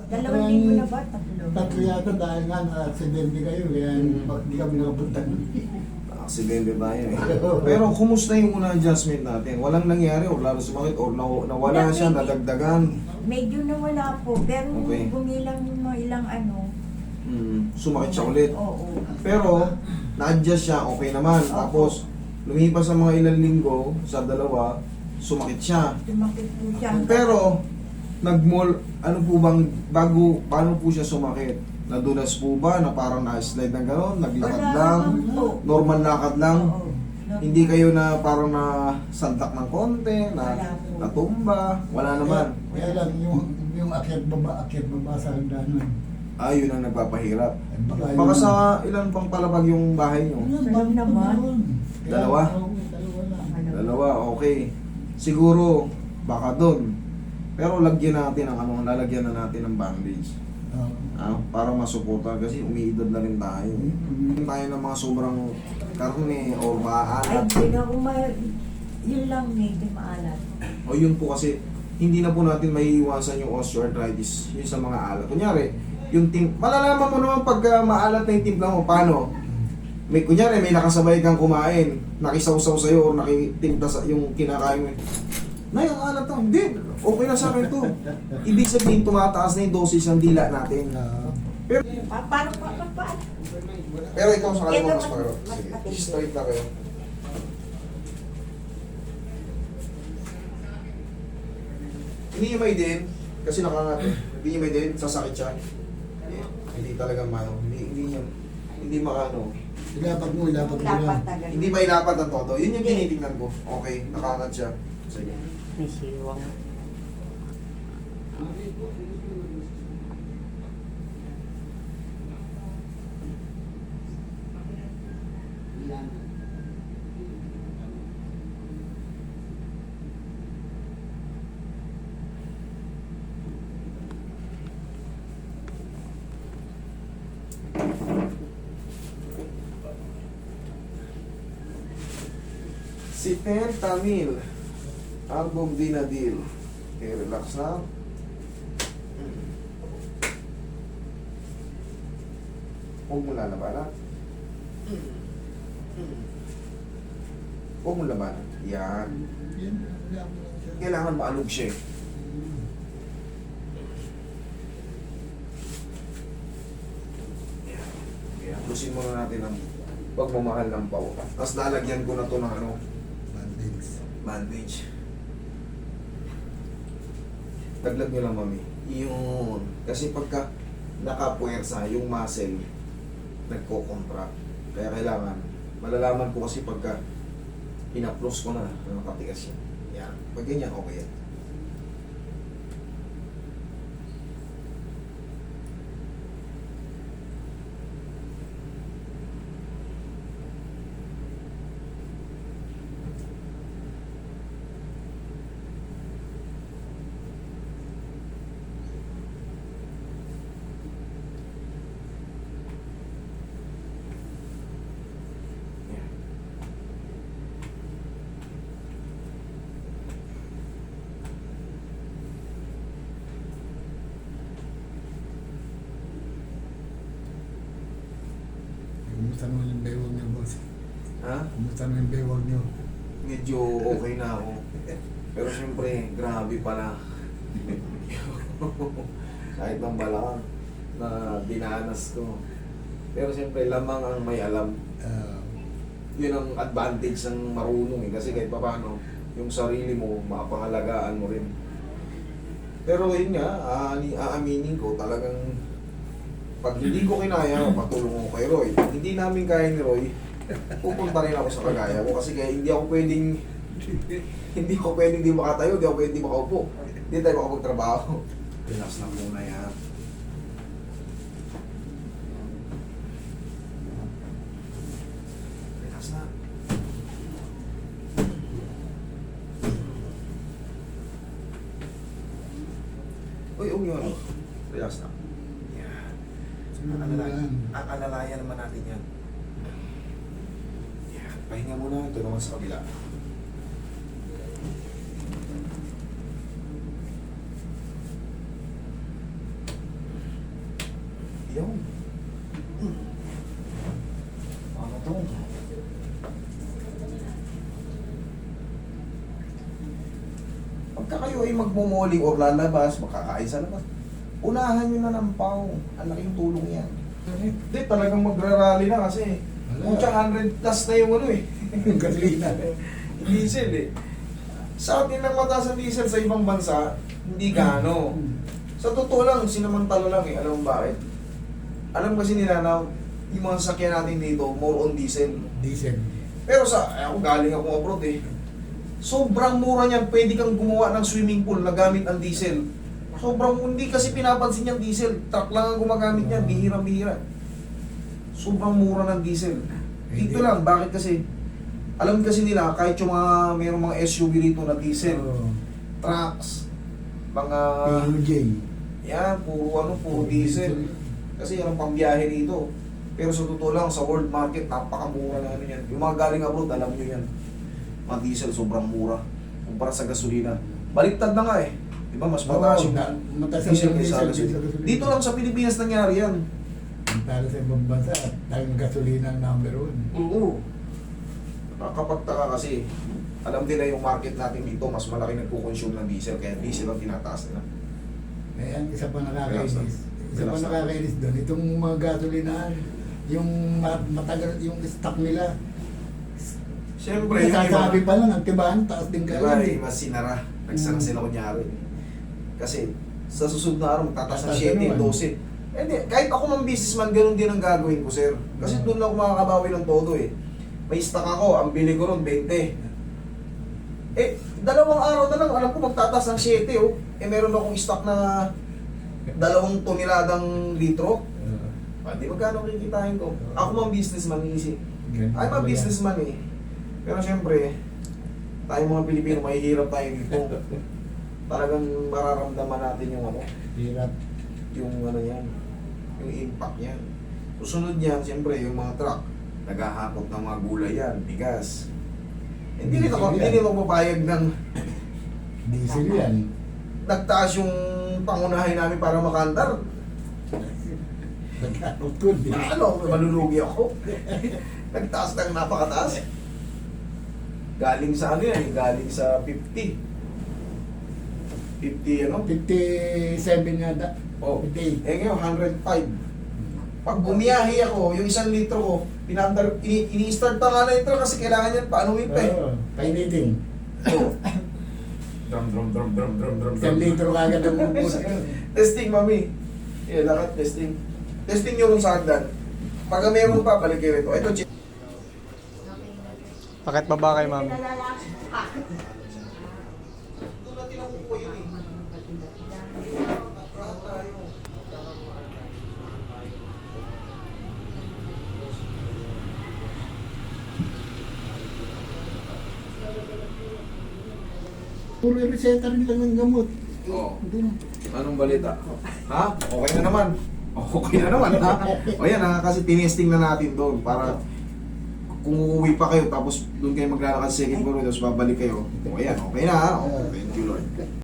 Dalawang linggo na ba? Tatlo. Tatlo yata dahil nga na-aksidente kayo, kaya hindi kami nakapunta. Aksidente ba yun eh? Pero kumusta yung unang adjustment natin? Walang nangyari o lalo sumakit o nawala siya, nadagdagan? Medyo nawala po, pero Okay. bumilang yung mga ilang ano. Sumakit siya ulit. Oo. Pero na-adjust siya, okay naman. Tapos lumipas sa mga ilang linggo, sa dalawa, sumakit siya. Tumakit po siya. Pero nag-mall, ano po bang, paano po siya sumakit? Nadulas po ba na parang na-slide ng gano'n? Naglakad Wala lang? naman po. Normal lakad lang? Oo. Hindi kayo na parang na santak ng konti, na Wala po. natumba, wala naman. Kaya lang, yung akyat baba sa hagdanan. Yun ang nagpapahirap. Baka Baka sa ilan pang palapag yung bahay nyo? Salam naman. Dalawa? Dalawa lang. Dalawa, okay. Siguro, baka doon. Pero lagyan natin ng ano, lalagyan na natin ng bandage. Para masuporta kasi umiidad na rin tayo. Tayo ng mga sobrang karne o Ay, maalat. hindi na ako yun lang medyo maalat. O yun po kasi, hindi na po natin maiiwasan yung osteoarthritis. Yun sa mga alat. Kunyari, yung malalaman mo naman pag maalat na yung timpla mo, paano? Kunyari, may nakasabay kang kumain, nakisawsaw sa'yo o nakitimpla sa yung kinakain mo. Nay, ang alat na. Hindi, okay na sa akin to. Ibig sabihin, tumataas na yung dosage ng dila natin. Pero Paano? ikaw sa kalima Ito, mas magaro. mas Sige, matindi. straight na kayo. Hinihimay din, kasi nakangat eh. Hinihimay din, sasakit siya. Hindi talaga hindi makano. Ilapat mo lang. Dapat tagal. Hindi mailapat ang todo. Yun yung tinitingnan ko. Okay, nakangat siya. Sige. May siwang. Si Pentamil. Arbogdinadil. Okay, relax lang. Huwag mo lalabanan. Huwag mo labanan. Yan. Kailangan maalog siya eh. Kaya lusin muna natin ang pagmamahal ng pao. Tapos lalagyan ko na to ng ano, bandage. Daglag nyo lang, mami. Yun. Kasi pagka nakapuwersa, yung muscle, nagko-contract. Kaya kailangan, malalaman ko kasi pagka pinaplos ko na, nakatigas yan. Yan. Pag ganyan, okay yan. Kumusta naman yung baywag niyo, boss? Ha? Kumusta naman yung baywag niyo? Medyo okay na ako. Pero siyempre, grabe pala. Kahit ng balakang na dinanas ko. Pero siyempre, lamang ang may alam. Yun ang advantage ng marunong eh. Kasi kahit paano, yung sarili mo, mapangalagaan mo rin. Pero yun nga, aaminin ko talagang pag hindi ko kinaya, patulong ko kay Roy. Pag hindi namin kaya ni Roy, pupunta rin ako sa kagaya ko kasi kaya hindi ako pwedeng di makatayo, hindi ako pwedeng di makaupo. Hindi tayo makapagtrabaho. Relax na muna yan. Relax na. Uy, yung ano. Relax na. Yan. Alalayan naman natin yan. Yan. Pahinga muna. Ito naman sa kabila. Yun. Ano to? Pagka kayo ay magmumuli or lalabas, makakain sa labas, unahan nyo na ng pao. Ang laking tulong yan. Hindi, talagang magrarally na kasi. Mucha 100 plus na yung ano eh. Gasolina. Diesel eh. Sa atin lang mataas ang diesel sa ibang bansa, hindi gaano. Sa totoo lang, sinamantalo lang eh. Alam mo bakit? Alam kasi nila na yung mga sasakyan natin dito, more on diesel. Diesel. Pero ako galing ako abroad eh. Sobrang mura niyan, pwede kang gumawa ng swimming pool na gamit ang diesel. Sobrang hindi kasi pinapansin yung diesel. Truck lang ang gumagamit niyan, bihira-bihira. Sobrang mura ng diesel. Dito lang, bakit kasi? Alam kasi nila, kahit yung mga, mayroong mga SUV rito na diesel, trucks, mga, PUJ. yan, puro diesel. Kasi yan ang pambiyahe rito. Pero sa totoo lang, sa world market, napakamura na ano yan. Yung mga galing abroad, alam nyo yan. Mga diesel, sobrang mura. Kumpara sa gasolina. Baliktad na nga eh. Diba, mas mataas yung mataas diesel ang kaysa diesel gasolina. kaysa gasolina. Dito lang sa Pilipinas nangyari yan. Talo sa ibang bansa, tayong gasolina ang number 1. Oo. Nakakapagtaka kasi, alam nila yung market natin dito, mas malaki nagkukonsume ng diesel, kaya diesel ang tinataas nila. Kaya ang isa pa nakakainis. Isa pa Relax lang. nakakainis doon, itong mga gasolinahan, yung matagal, yung stock nila. Siyempre, yung Sasabi iba, pa lang, ang tibahan, taas din diba, kayo. mas sinara. Nagsara sila kunyari. Kasi, sa susunod na araw, magtataas ng Tataas 7, naman. 12. Hindi, kahit ako mang businessman, ganun din ang gagawin ko, sir. Kasi doon lang ako makakabawi ng todo eh. May stock ako, ang bili ko ron 20. Eh, 2 araw na lang, alam ko magtataas ng 7, oh. Eh, meron akong stock na 2 toneladang litro. Di magkano kikitain ko? Ako mang businessman, easy. I'm a businessman eh. Pero syempre, tayo mga Pilipino, mahihirap tayo dito. Talagang mararamdaman natin yung ano, Hirap. yung ano yan, yung impact yan. Susunod yan, syempre, yung mga truck, naghahakot ng mga gulay yan, bigas. Hindi rin ako papayag ng Diesel yan. nagtaas yung pangunahin namin para makandar. Nagkakutod eh. Ano, malulugi ako. Nagtaas ng napakataas. Galing sa ano yan, galing sa 50. 50 ano? 57 yata. Oh, 58. eh ngayon, 105. Pag bumiyahe ako, yung 1 litro ko, ini-start pa nga na ito kasi kailangan yan paanuhin pa eh. Painitin. Oh. Drum. 10 litro kagad ang muna. Testing, mami. Eh, lakat testing. Testing nyo rin sa hagdan. Pag meron pa, balik kayo rito. Ito, check. Bakit pa ba kay ma'am? Doon natin ang kuko yun eh. Lahat tayo. Puro reseta rin lang ng gamot. Oo. Hindi na. Anong balita? Ha? Okay na naman. Okay na naman, ha? O yan, ha? Kasi tinesting na natin doon para kung uuwi pa kayo tapos doon kayo maglalakad sa second floor tapos babalik kayo. O yan, okay na, ha? Oh, thank you, Lord.